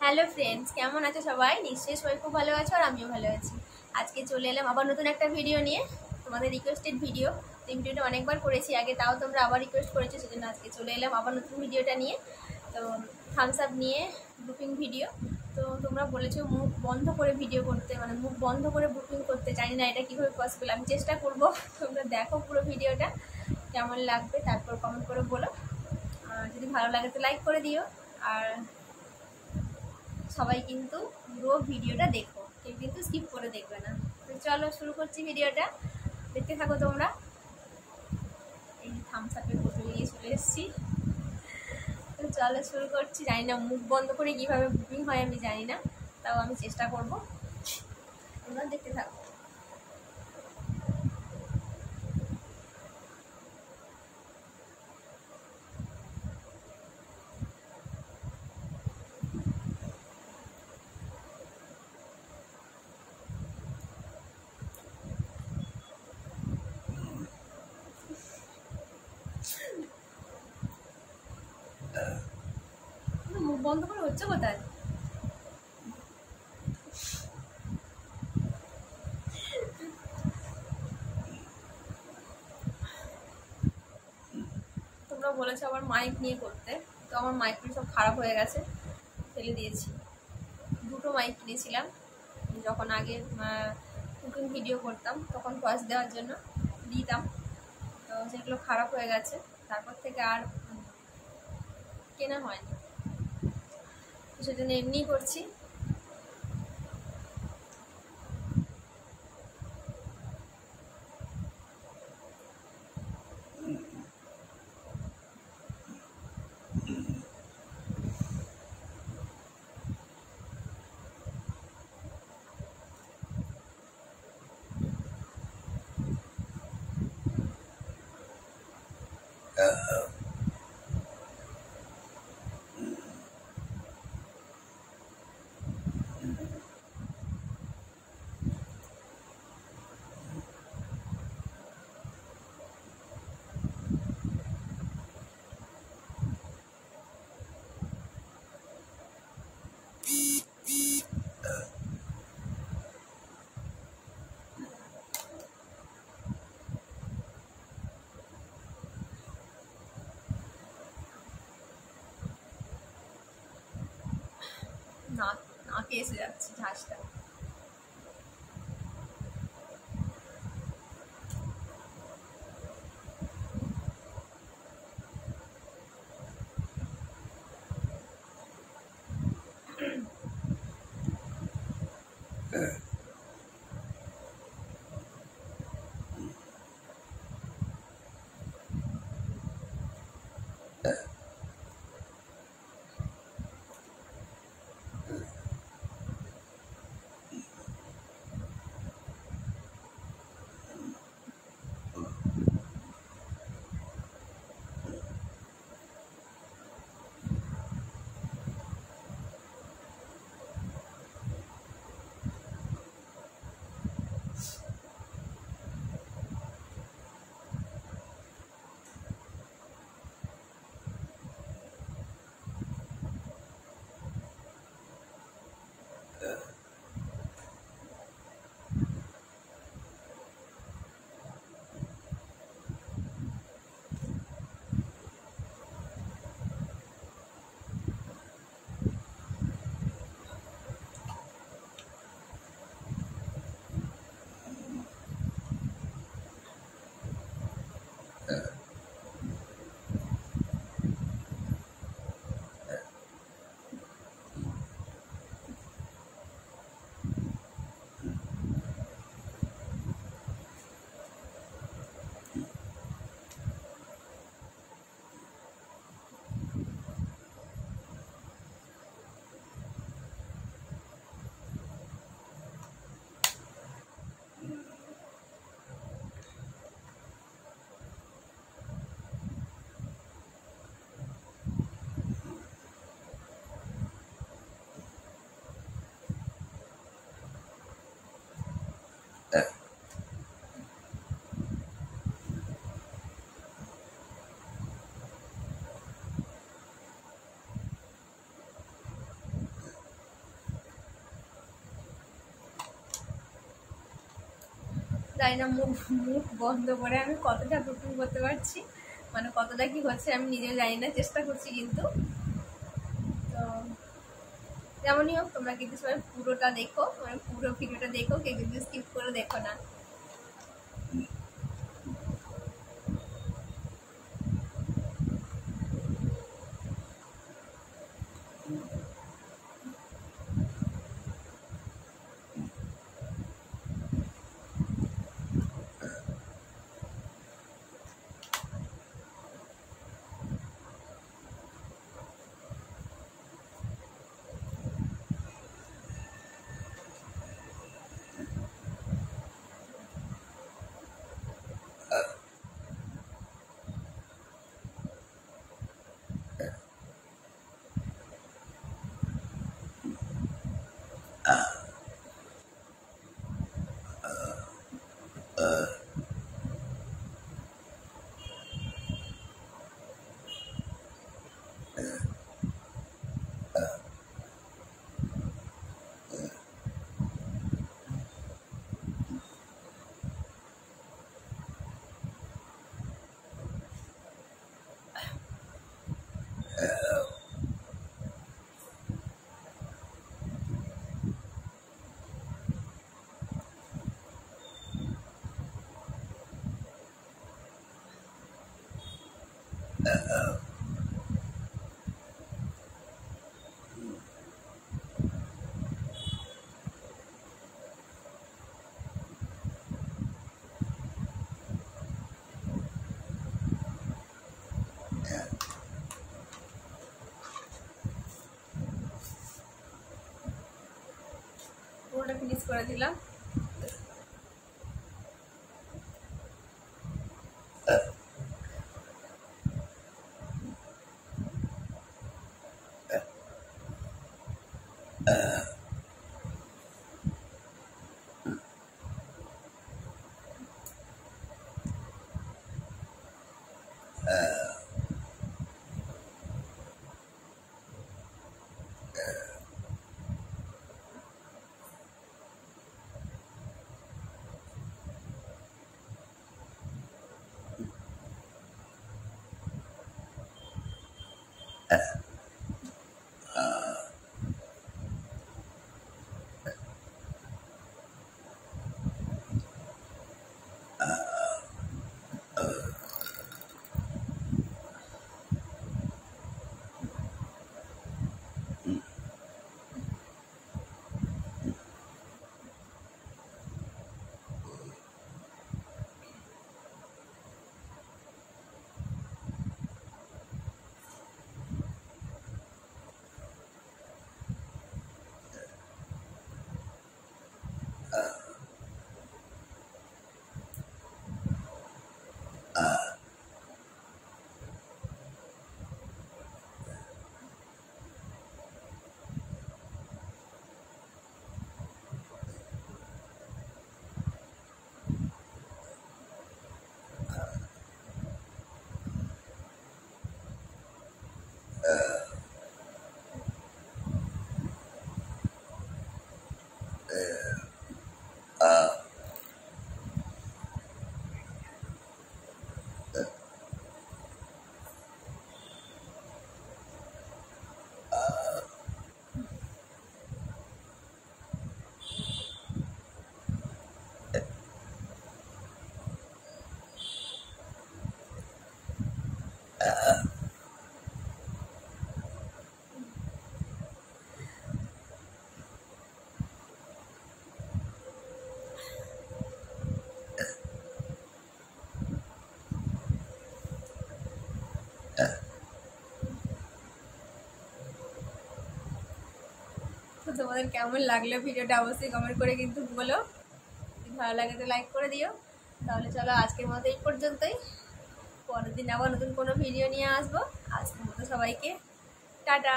Hello friends, কেমন আছো সবাই? নিশ্চয়ই সবাই খুব ভালো আছো, আর আমিও ভালো আছি। আজকে চলে এলাম আবার নতুন একটা ভিডিও নিয়ে, তোমাদের রিকোয়েস্টেড ভিডিও। এই ভিডিওটা অনেকবার করেছি আগে, তাও তোমরা আবার রিকোয়েস্ট করেছো, সেজন্য আজকে চলে এলাম আবার নতুন ভিডিওটা নিয়ে। তো থামস আপ নিয়ে বুকিং ভিডিও। তো তোমরা বলেছো মুখ বন্ধ করে ভিডিও করতে, মানে মুখ বন্ধ করে বুকিং করতে। জানি না এটা কীভাবে পসিবল, আমি চেষ্টা করবো। তোমরা দেখো পুরো ভিডিওটা, কেমন লাগবে তারপর কমেন্ট করে বলো। যদি ভালো লাগে তো লাইক করে দিও। আর সবাই কিন্তু পুরো ভিডিওটা দেখো, কেউ কিন্তু স্কিপ করে দেখবে না। তো চলো শুরু করছি ভিডিওটা, দেখতে থাকো তোমরা। এই থামস আপের বোতল নিয়ে চলে এসেছি। তো চলো শুরু করছি। জানি না মুখ বন্ধ করে কীভাবে বুকিং হয়, আমি জানি না, তাও আমি চেষ্টা করবো। তোমরা দেখতে থাকো। মুখ বন্ধ করে হচ্ছে কোথায়? তোমরা বলেছো আবার মাইক নিয়ে করতে, তো আমার মাইকগুলো সব খারাপ হয়ে গেছে, ফেলে দিয়েছি। দুটো মাইক কিনেছিলাম যখন আগে কুকিং ভিডিও করতাম, তখন ভয়েস দেওয়ার জন্য দিতাম, তো সেগুলো খারাপ হয়ে গেছে। তারপর থেকে আর কেনা হয়নি, তো সেজন্য এমনিই করছি। নাকে এসে যাচ্ছে ঝাঁসটা। জানি না মুখ মুখ বন্ধ করে আমি কতটা কুকিং করতে পারছি, মানে কতটা কি হচ্ছে আমি নিজেও জানি না, চেষ্টা করছি কিন্তু। তো যেমনই হোক তোমরা কিন্তু সবাই পুরোটা দেখো, মানে পুরো ভিডিওটা দেখো, কেউ কিন্তু স্কিপ করে দেখো না। পুরোটা ফিনিশ করে দিলাম। তো তোমাদের কেমন লাগলো ভিডিওটা অবশ্যই কমেন্ট করে কিন্তু বলো, যদি ভালো লাগে তো লাইক করে দিও। তাহলে চলো আজকের মতো এই পর্যন্তই, পরের দিন আবার নতুন কোনো ভিডিও নিয়ে আসবো। আজকের মতো সবাইকে টাটা।